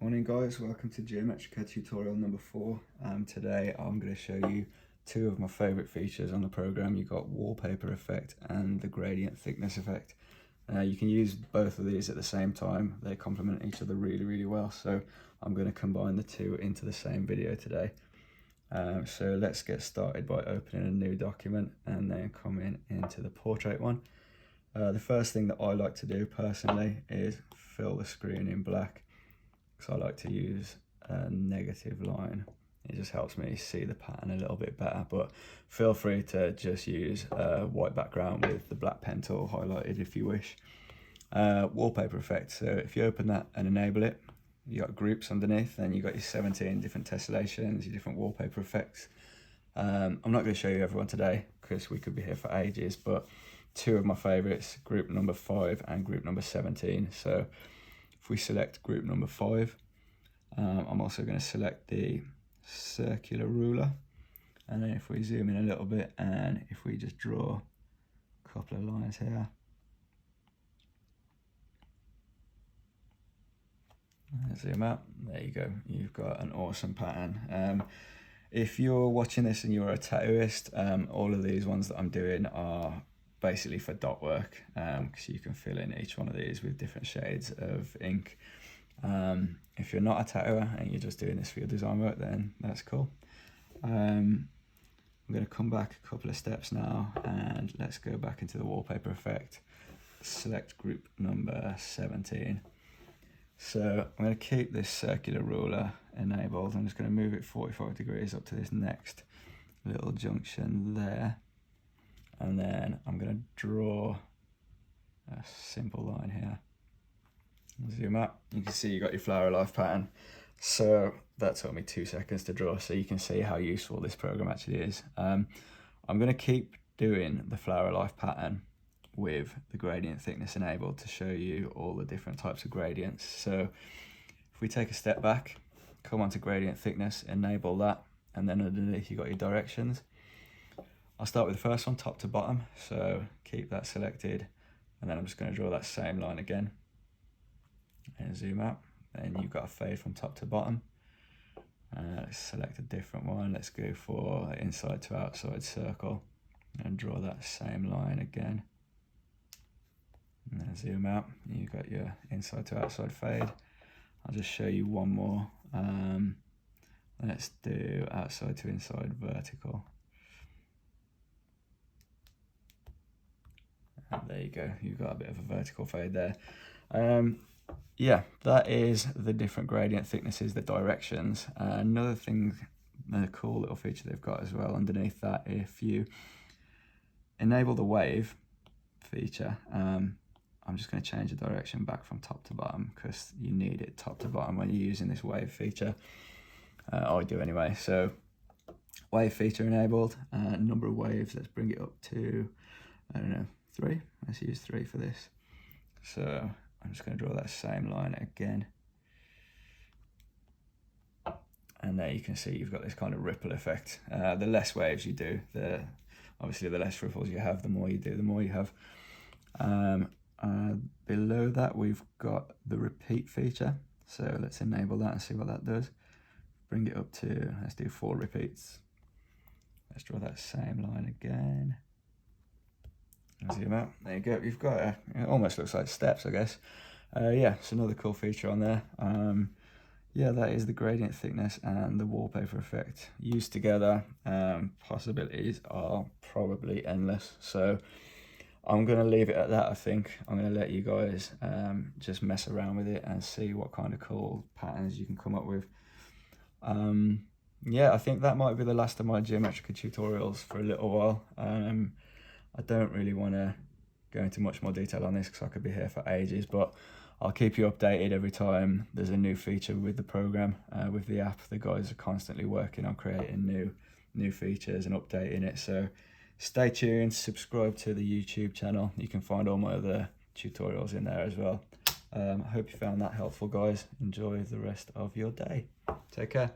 Morning guys, welcome to Geometrica tutorial number 4. Today I'm going to show you two of my favourite features on the program. You've got Wallpaper Effect and the Gradient Thickness Effect. You can use both of these at the same time. They complement each other really well, so I'm going to combine the two into the same video today. So let's get started by opening a new document and then coming into the portrait one. The first thing that I like to do personally is fill the screen in black. So I like to use a negative line. It just helps me see the pattern a little bit better, but feel free to just use a white background with the black pen tool highlighted if you wish. Wallpaper Effect, so if you open that and enable it, you got groups underneath, then you got your 17 different tessellations, your different wallpaper effects. I'm not going to show you everyone today because we could be here for ages, but two of my favorites, group number 5 and group number 17. So if we select group number 5, I'm also going to select the circular ruler, and then if we zoom in a little bit and if we just draw a couple of lines here, and zoom out, there you go, you've got an awesome pattern. If you're watching this and you're a tattooist, all of these ones that I'm doing are basically for dot work, because you can fill in each one of these with different shades of ink. If you're not a tattooer and you're just doing this for your design work, then that's cool. I'm going to come back a couple of steps now and let's go back into the Wallpaper Effect, select group number 17. So I'm going to keep this circular ruler enabled. I'm just going to move it 45 degrees up to this next little junction there. And then I'm going to draw a simple line here. Zoom out, you can see you got your flower life pattern. So that took me 2 seconds to draw, so you can see how useful this program actually is. I'm going to keep doing the flower life pattern with the gradient thickness enabled to show you all the different types of gradients. So if we take a step back, come onto gradient thickness, enable that, and then underneath you got your directions. I'll start with the first one, top to bottom, so keep that selected, and then I'm just going to draw that same line again and zoom out. Then you've got a fade from top to bottom. Let's select a different one. Let's go for inside to outside circle and draw that same line again. And then zoom out, you've got your inside to outside fade. I'll just show you one more. Let's do outside to inside vertical. And there you go, you've got a bit of a vertical fade there. Yeah, that is the different gradient thicknesses, the directions. Another thing, a cool little feature they've got as well underneath that, if you enable the wave feature, I'm just going to change the direction back from top to bottom because you need it top to bottom when you're using this wave feature. I do anyway. So wave feature enabled, number of waves, let's bring it up to, I don't know, 3. Let's use 3 for this. So I'm just going to draw that same line again. And there you can see you've got this kind of ripple effect. The less waves you do, obviously the less ripples you have, the more you do, the more you have. Below that we've got the repeat feature. So let's enable that and see what that does. Bring it up to, let's do 4 repeats. Let's draw that same line again. Zoom out, there you go, you've got it almost looks like steps, I guess. Yeah, it's another cool feature on there. Yeah, that is the gradient thickness and the wallpaper effect used together. Possibilities are probably endless, so I'm going to leave it at that. I think I'm going to let you guys just mess around with it and see what kind of cool patterns you can come up with. Yeah, I think that might be the last of my Geometrica tutorials for a little while. I don't really want to go into much more detail on this because I could be here for ages, but I'll keep you updated every time there's a new feature with the program, with the app. The guys are constantly working on creating new features and updating it, so stay tuned, subscribe to the YouTube channel. You can find all my other tutorials in there as well. I hope you found that helpful, guys. Enjoy the rest of your day. Take care.